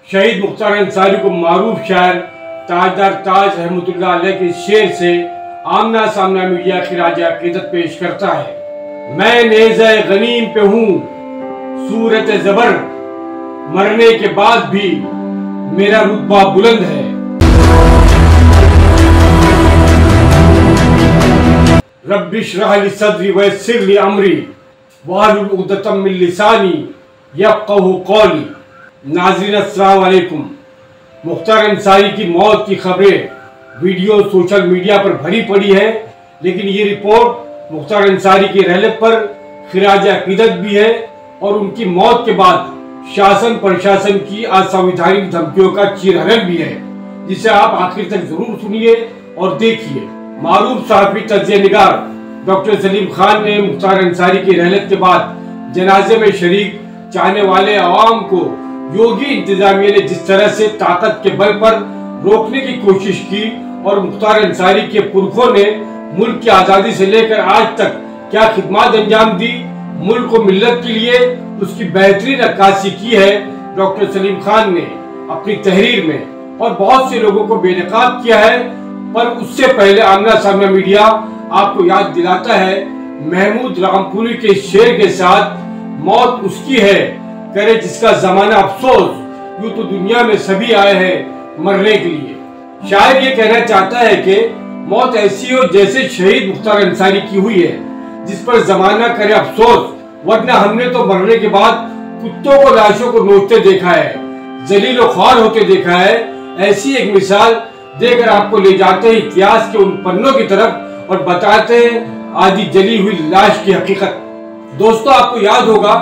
शहीद मुख्तार अंसारी को मारूफ शायर ताजदार ताज रहमतुल्लाह अलैह के शेर से आमना सामना मीडिया की राजा अकीदत पेश करता है। मैं नेज़े गनीम पे हूँ सूरत जबर, मरने के बाद भी मेरा रुतबा बुलंद है। रब्बिश्रह ली सदरी वयस्सिर ली अमरी वाहलुल उक़दतम मिन लिसानी यफ़क़हू क़ौली। नाज़रीन अस्सलाम वालेकुम। मुख्तार अंसारी की मौत की खबरें वीडियो सोशल मीडिया पर भरी पड़ी है, लेकिन ये रिपोर्ट मुख्तार अंसारी की रहलत पर खिराज अकीदत भी है और उनकी मौत के बाद शासन प्रशासन की असंवैधानिक धमकियों का चीरहरण भी है, जिसे आप आखिर तक जरूर सुनिए और देखिए। मारूफ सहाफ़ी तज्ज़िया निगार डॉक्टर सलीम खान ने मुख्तार अंसारी की रहलत के बाद जनाजे में शरीक चाहने वाले अवाम को योगी इंतजामिया ने जिस तरह से ताकत के बल पर रोकने की कोशिश की और मुख्तार अंसारी के पुरखों ने मुल्क की आज़ादी से लेकर आज तक क्या खिदमत अंजाम दी, मुल्क को मिल्लत के लिए उसकी बेहतरीन अक्कासी की है डॉक्टर सलीम खान ने अपनी तहरीर में, और बहुत से लोगों को बेनकाब किया है। पर उससे पहले आमना सामना मीडिया आपको याद दिलाता है महमूद रामपुरी के शेर के साथ, मौत उसकी है करे जिसका जमाना अफसोस, यूं तो दुनिया में सभी आए हैं मरने के लिए। शायर ये कहना चाहता है कि मौत ऐसी हो जैसे शहीद मुख्तार अंसारी की हुई है, जिस पर जमाना करे अफसोस, वरना हमने तो मरने के बाद कुत्तों को लाशों को नोचते देखा है, जलील और ख्वार होते देखा है। ऐसी एक मिसाल देकर आपको ले जाते हैं इतिहास के उन पन्नों की तरफ और बताते हैं आधी जली हुई लाश की हकीकत। दोस्तों, आपको याद होगा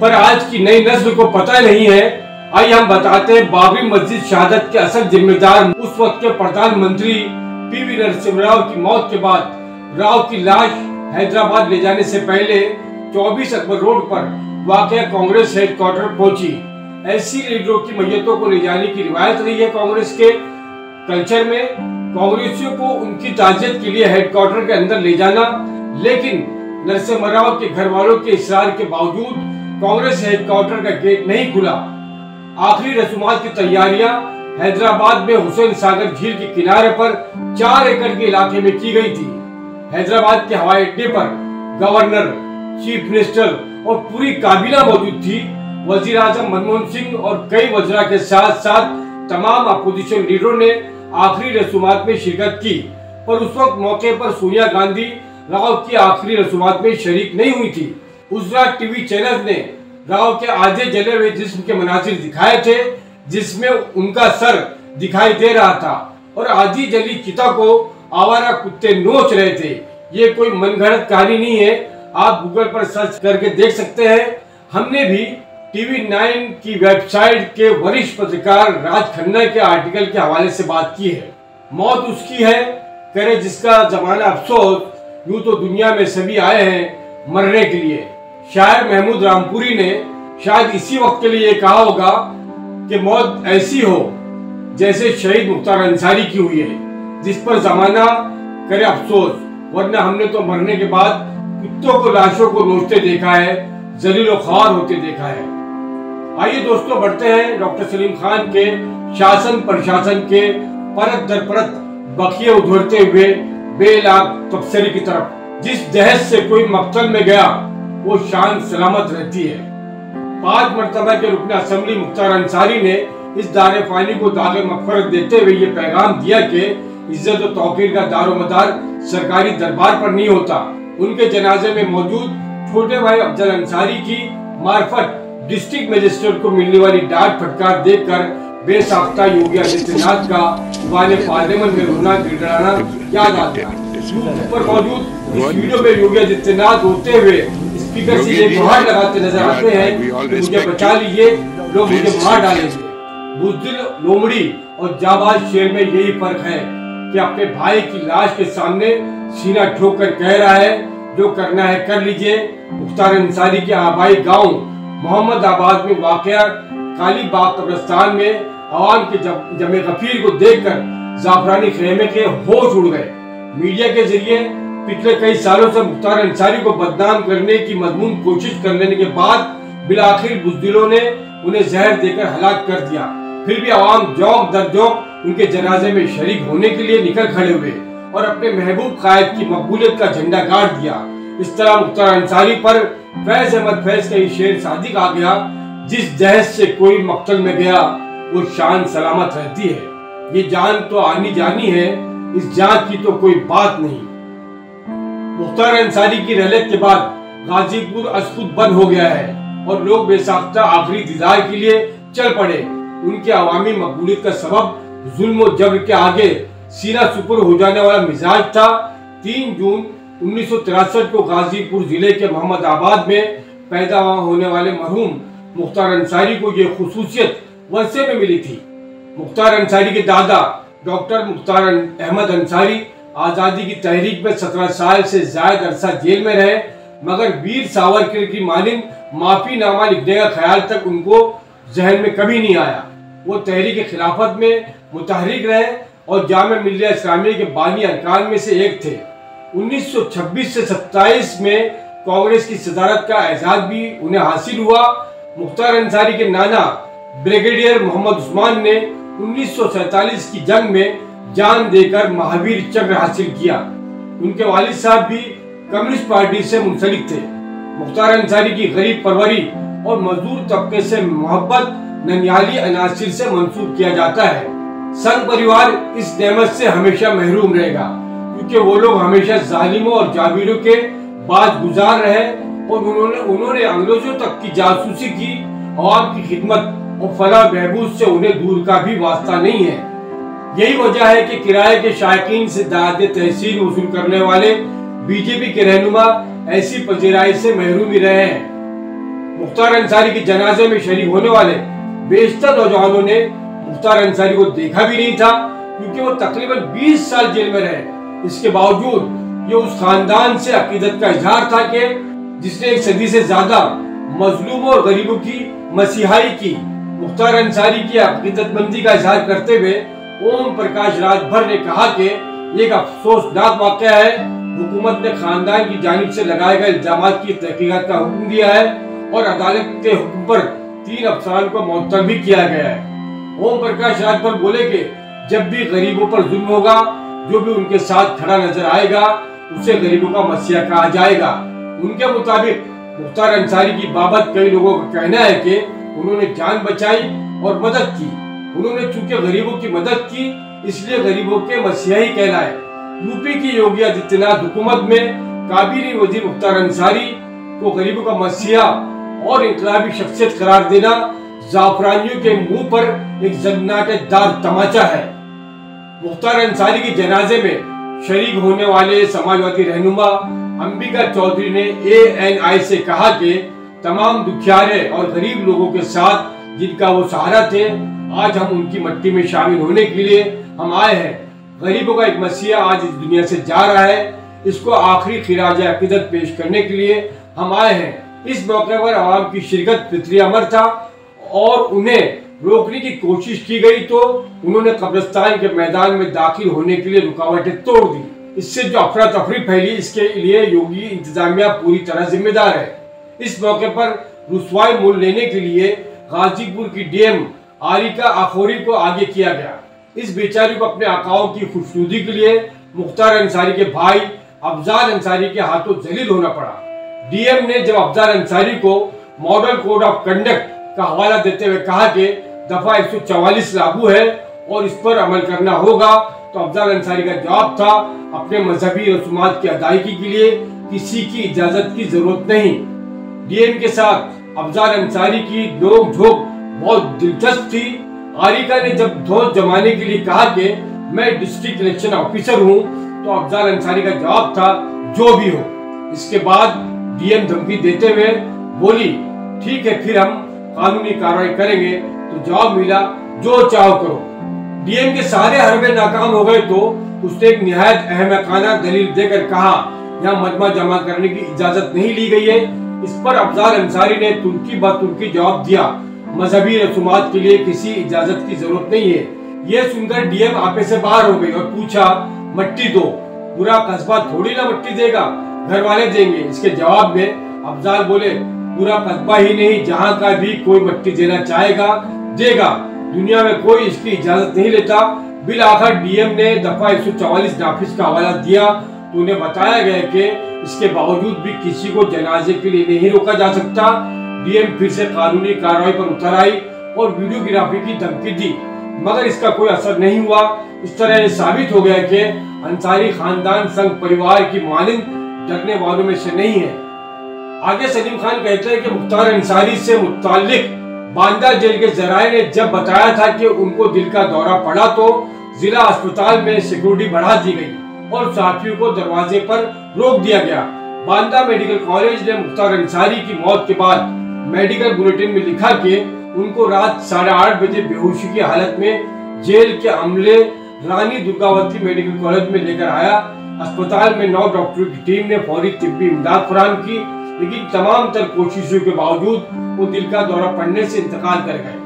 पर आज की नई नस्ल को पता नहीं है। आइए हम बताते हैं बाबरी मस्जिद शहादत के असल जिम्मेदार उस वक्त के प्रधानमंत्री पीवी नरसिम्हा राव की मौत के बाद राव की लाश हैदराबाद ले जाने से पहले 24 अकबर रोड पर वाक़या कांग्रेस हेडक्वार्टर पहुंची। ऐसी लीडरों की मैयतों को ले जाने की रिवायत रही है कांग्रेस के कल्चर में, कांग्रेसियों को उनकी ताज़ियत के लिए हेडक्वार्टर के अंदर ले जाना, लेकिन नरसिम्हा राव के घर वालों के इसरार के बावजूद कांग्रेस हेडक्वार्टर का गेट नहीं खुला। आखिरी रसूमात की तैयारियां हैदराबाद में हुसैन सागर झील के किनारे पर 4 एकड़ के इलाके में की गई थी। हैदराबाद के हवाई अड्डे पर गवर्नर, चीफ मिनिस्टर और पूरी काबीना मौजूद थी। वजीर आजम मनमोहन सिंह और कई वज़रा के साथ साथ तमाम अपोजिशन लीडरों ने आखिरी रसूमात में शिरकत की, पर उस वक्त मौके पर सोनिया गांधी राव की आखिरी रसूमात में शरीक नहीं हुई थी। उजरा टीवी चैनल ने राव के आधे जले हुए जिस्म के मनाजिर दिखाए थे, जिसमें उनका सर दिखाई दे रहा था और आधी जली चिता को आवारा कुत्ते नोच रहे थे। ये कोई मनगढ़ंत कहानी नहीं है, आप गूगल पर सर्च करके देख सकते हैं। हमने भी टीवी 9 की वेबसाइट के वरिष्ठ पत्रकार राज खन्ना के आर्टिकल के हवाले से बात की है। मौत उसकी है करे जिसका जमाना अफसोस, यूं तो दुनिया में सभी आए हैं मरने के लिए। शायर महमूद रामपुरी ने शायद इसी वक्त के लिए कहा होगा कि मौत ऐसी हो जैसे शहीद मुख्तार अंसारी की हुई है, जिस पर जमाना करे अफसोस, वरना हमने तो मरने के बाद कुत्तों को लाशों को नोचते देखा है, जलील और ख्वार होते देखा है। आइए दोस्तों, बढ़ते हैं डॉक्टर सलीम खान के शासन प्रशासन के परत दर परत बखिए उधरते हुए बेलाग तबसरे की तरफ। जिस जहज से कोई मक्तल में गया वो शान सलामत रहती है। 5 मरतबा के रुकन असेंबली मुख्तार अंसारी ने इस दारे फानी को दागे मगफरत देते हुए ये पैगाम दिया कि इज्जत और तौकीर का दारोमदार सरकारी दरबार पर नहीं होता। उनके जनाजे में मौजूद छोटे भाई अफजल अंसारी की मार्फत डिस्ट्रिक्ट मजिस्ट्रेट को मिलने वाली डांट फटकार देखकर बेसाख्ता योगी आदित्यनाथ का वाले पार्लियामेंट में रोना गिड़गिड़ाना याद आ गया। ऊपर मौजूद इस वीडियो में योगी आदित्यनाथ रोते हुए स्पीकर से ये गुहार लगाते नजर आते हैं, मुझे बचा लीजिए, लोग मुझे मार डालेंगे। बुज़दिल लोमड़ी और जाबाज शेर में यही फर्क है कि अपने भाई की लाश के सामने सीना ठोक कर कह रहा है जो करना है कर लीजिए। मुख्तार अंसारी के आबाई गांव मोहम्मदाबाद में वाक़या काली बाग कब्रिस्तान में अवाम के जमे गफीर को देखकर जाफरानी खेमे के होश उड़ गए। मीडिया के जरिए पिछले कई सालों से मुख्तार अंसारी को बदनाम करने की मजमून कोशिश कर लेने के बाद बिलाखिर बुज़दिलों ने उन्हें जहर देकर हलाक कर दिया। फिर भी आवाम जौक दर जौक उनके जनाजे में शरीक होने के लिए निकल खड़े हुए और अपने महबूब कायद की मकबूलियत का झंडा गाड़ दिया। इस तरह मुख्तार अंसारी पर फैज अहमद फैज का ये शेर सादिक आ गया, जिस जहज से कोई मक्तल में गया वो शान सलामत रहती है। ये जान तो आनी जानी है, इस जान की तो कोई बात नहीं। मुख्तार अंसारी की रहलत के बाद गाजीपुर असखुद बंद हो गया है और लोग बेसाख्ता आखिरी दीदार के लिए चल पड़े। उनके अवामी मकबूलियत का सबब जुल्म और जबर के आगे सीना सुपर हो जाने वाला मिजाज था। 3 जून 1963 को गाजीपुर जिले के मोहम्मदाबाद में पैदा होने वाले मरहूम मुख्तार अंसारी को ये खुसूसियत वर्षे में मिली थी। मुख्तार अंसारी के दादा डॉक्टर मुख्तार अहमद अंसारी आज़ादी की तहरीक में 17 साल से ज्यादा अरसा जेल में रहे, मगर वीर सावरकर की मानिंद माफीनामा लिखने का ख्याल तक उनको जहन में कभी नहीं आया। वो तहरीक खिलाफत में मुतहरिक रहे और जामिया मिल्लिया इस्लामिया के बानी अरकान में से एक थे। 1926 से 27 में कांग्रेस की सदारत का एजाज भी उन्हें हासिल हुआ। मुख्तार अंसारी के नाना ब्रिगेडियर मोहम्मद उस्मान ने 1947 की जंग में जान देकर महावीर चक्र हासिल किया। उनके वालिद साहब भी कम्युनिस्ट पार्टी से मुंसलिक थे। मुख्तार अंसारी की गरीब परवरी और मजदूर तबके से मोहब्बत ननियाली अनासिर से मंसूब किया जाता है। संघ परिवार इस नेमत से हमेशा महरूम रहेगा, क्योंकि वो लोग हमेशा जालिमों और जाबिरों के बाद गुजार रहे और उन्होंने अंग्रेजों तक की जासूसी की। अवाम की खिदमत और फलाह बहबूद से उन्हें दूर का भी वास्ता नहीं है। यही वजह है कि किराए के शायकीन से दादे तहसील वसूल करने वाले बीजेपी के रहनुमा ऐसी पजीराई से महरूम ही रहे हैं। मुख्तार अंसारी के जनाजे में शरीक होने वाले बेशतर नौजवानों ने मुख्तार अंसारी को देखा भी नहीं था, क्योंकि वो तकरीबन 20 साल जेल में रहे। इसके बावजूद ये उस खानदान से अकीदत का इजहार था कि जिसने एक सदी से ज्यादा मजलूमों और गरीबों की मसीहाई की। मुख्तार अंसारी की अकीदतमंदी का इजहार करते हुए ओम प्रकाश राजभर ने कहा कि एक अफसोसनाक वाकया है, हुकूमत ने खानदान की जानिब से लगाए गए इल्जामात की तहकीकात का हुक्म दिया है और अदालत के हुक्म पर 3 अफसरान को मुअत्तल भी किया गया है। ओम प्रकाश राजभर बोले कि जब भी गरीबों पर जुल्म होगा, जो भी उनके साथ खड़ा नजर आएगा उसे गरीबों का मसीहा कहा जाएगा। उनके मुताबिक मुख्तार अंसारी की बाबत कई लोगों का कहना है कि उन्होंने जान बचाई और मदद की। उन्होंने चूंकि गरीबों की मदद की इसलिए गरीबों के मसीहा ही कहलाए। यूपी की योगी आदित्यनाथ हुकूमत में काबिल वजीर मुख्तार अंसारी को गरीबों का मसीहा और इनकलाबी शख्सियत करार देना जाफरानियों के मुंह पर एक जन्नाटेदार तमाचा है। मुख्तार अंसारी के जनाजे में शरीक होने वाले समाजवादी रहनुमा अंबिका चौधरी ने ANI से कहा कि तमाम दुखियारे और गरीब लोगों के साथ जिनका वो सहारा थे, आज हम उनकी मट्टी में शामिल होने के लिए हम आए हैं। गरीबों का एक मसीहा आज इस दुनिया से जा रहा है, इसको आखिरी खिराज अकीदत पेश करने के लिए हम आए हैं। इस मौके पर आवाम की शिरकत फितरी अमर था और उन्हें रोकने की कोशिश की गई तो उन्होंने कब्रिस्तान के मैदान में दाखिल होने के लिए रुकावटें तोड़ दी। इससे जो अफरा तफरी फैली, इसके लिए योगी इंतजामिया पूरी तरह जिम्मेदार है। इस मौके पर रुसवाई मोल लेने के लिए गाजीपुर की DM आरिका आखोरी को आगे किया गया। इस बेचारी को अपने आकाओं की खुशनुदी के लिए मुख्तार अंसारी के भाई अफजाल अंसारी के हाथों जलील होना पड़ा। DM ने जब अफजाल अंसारी को मॉडल कोड ऑफ कंडक्ट का हवाला देते हुए कहा कि दफा 144 लागू है और इस पर अमल करना होगा, तो अफजाल अंसारी का जवाब था अपने मजहबी रसूमात की अदायगी के लिए किसी की इजाजत की जरूरत नहीं। DM के साथ अफजाल अंसारी की नोक झोंक बहुत दिलचस्प थी। आरिका ने जब धोत जमाने के लिए कहा कि मैं डिस्ट्रिक्ट इलेक्शन ऑफिसर हूं, तो अफजाल अंसारी का जवाब था जो भी हो। इसके बाद DM धमकी देते हुए बोली ठीक है फिर हम कानूनी कार्रवाई करेंगे, तो जवाब मिला जो चाहो करो। DM के सारे हरबे नाकाम हो गए तो उसने एक निहायत अहमकाना दलील देकर कहा यहाँ मजमा जमा करने की इजाजत नहीं ली गई है। इस पर अफजाल अंसारी ने तुर्की ब तुर्की जवाब दिया मजहबी रसूमात के लिए किसी इजाजत की जरूरत नहीं है। यह सुनकर DM आपे से बाहर हो गई और पूछा मट्टी दो, पूरा कस्बा थोड़ी ना मट्टी देगा, घर वाले देंगे। इसके जवाब में अफजाल बोले पूरा कस्बा ही नहीं, जहाँ का भी कोई मट्टी देना चाहेगा देगा, दुनिया में कोई इसकी इजाजत नहीं लेता। बिल आखिर डीएम ने दफा 144 नाफिज का हवाला दिया तो उन्हें बताया गया कि इसके बावजूद भी किसी को जनाजे के लिए नहीं रोका जा सकता। डीएम फिर से कानूनी कार्रवाई पर उतर आई और वीडियोग्राफी की धमकी दी, मगर इसका कोई असर नहीं हुआ। इस तरह यह साबित हो गया कि अंसारी खानदान संघ परिवार की मानिंद डरने वालों में से नहीं है। आगे सलीम खान कहते हैं कि मुख्तार अंसारी से मुताल्लिक बांदा जेल के जराये ने जब बताया था कि उनको दिल का दौरा पड़ा तो जिला अस्पताल में सिक्योरिटी बढ़ा दी गई और सहाफियों को दरवाजे पर रोक दिया गया। बांदा मेडिकल कॉलेज ने मुख्तार अंसारी की मौत के बाद मेडिकल बुलेटिन में लिखा कि उनको रात 8:30 बजे बेहोशी की हालत में जेल के अमले रानी दुर्गावती मेडिकल कॉलेज में लेकर आया। अस्पताल में 9 डॉक्टरों की टीम ने फौरी तिब्बी इमदाद फराहम की, लेकिन तमाम तर कोशिशों के बावजूद वो दिल का दौरा पड़ने से इंतकाल कर गए।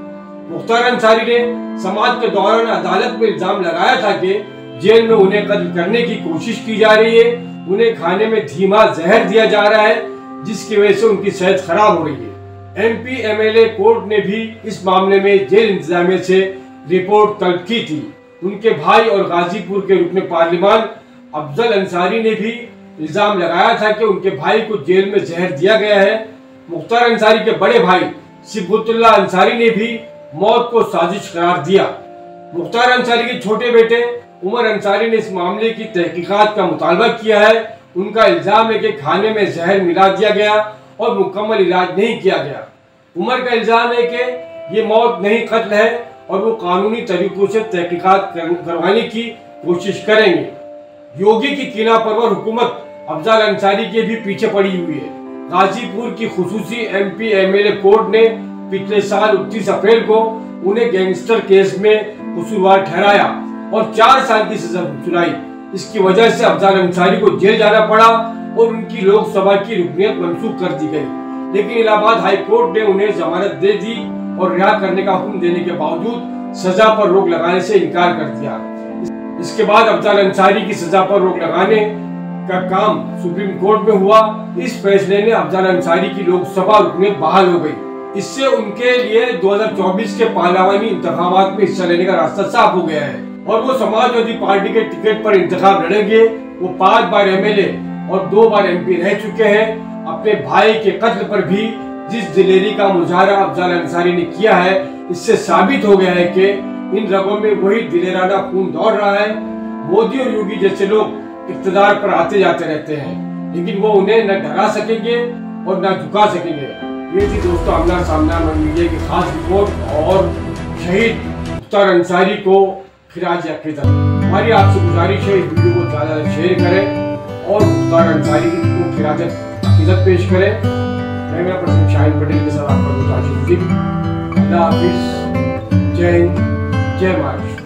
मुख्तार अंसारी ने समाज के दौरान अदालत में इल्जाम लगाया था कि जेल में उन्हें कत्ल करने की कोशिश की जा रही है, उन्हें खाने में धीमा जहर दिया जा रहा है जिसकी वजह से उनकी सेहत खराब हो रही है। एमपी एमएलए कोर्ट ने भी इस मामले में जेल इंतजामिया से रिपोर्ट तलब की थी। उनके भाई और गाजीपुर के रुकने पार्लिमान अफजल अंसारी ने भी इल्जाम लगाया था कि उनके भाई को जेल में जहर दिया गया है। मुख्तार अंसारी के बड़े भाई सिबगतुल्लाह अंसारी ने भी मौत को साजिश करार दिया। मुख्तार अंसारी के छोटे बेटे उमर अंसारी ने इस मामले की तहकीकात का मुतालबा किया है। उनका इल्जाम है कि खाने में जहर मिला दिया गया और मुकम्मल इलाज नहीं किया गया। उमर का इल्जाम है कि ये मौत नहीं कत्ल है और वो कानूनी तरीकों से तहकीकात करवाने की कोशिश करेंगे। योगी की कीना परवर हुकूमत अफजल अंसारी के भी पीछे पड़ी हुई है। गाजीपुर की खुसूसी एमपी एमएलए कोर्ट ने पिछले साल 29 अप्रैल को उन्हें गैंगस्टर केस में कसूरवार ठहराया और 4 साल की सजा सुनाई। इसकी वजह से अफजल अंसारी को जेल जाना पड़ा और उनकी लोकसभा की रुकनीत मंसूख कर दी गई, लेकिन इलाहाबाद हाई कोर्ट ने उन्हें जमानत दे दी और रिहा करने का हुक्म देने के बावजूद सजा पर रोक लगाने से इनकार कर दिया। इसके बाद अफजल अंसारी की सजा पर रोक लगाने का काम सुप्रीम कोर्ट में हुआ। इस फैसले ने अफजल अंसारी की लोकसभा रुकनीत बहाल हो गई। इससे उनके लिए 2024 के पार्लियामानी इंतखाबात में हिस्सा लेने का रास्ता साफ हो गया है और वो समाजवादी पार्टी के टिकट पर इंतखाब लड़ेंगे। वो 5 बार एमएलए और 2 बार एमपी रह चुके हैं। अपने भाई के कत्ल पर भी जिस दिलेरी का मुजाहरा अफजल अंसारी ने किया है, इससे साबित हो गया है कि इन रगों में वही दिलेराना खून दौड़ रहा है। मोदी और योगी जैसे लोग इक़्तिदार पर आते जाते रहते हैं, लेकिन वो उन्हें न डरा सकेंगे और न झुका सकेंगे। ये थी दोस्तों आमना सामना मीडिया की खास रिपोर्ट और शहीद मुख्तार अंसारी को खिराज अक़ीदत। हमारी आपसे गुजारिश है इस वीडियो को ज़्यादा शेयर करें और मुख्तार अंसारी को खिराज अक़ीदत पेश करें। मैं मेरा पर्सन शाहिद पटेल के साथ आपका गुजारिश। अल्लाह हाफिज़। जय हिंद, जय महाराष्ट्र।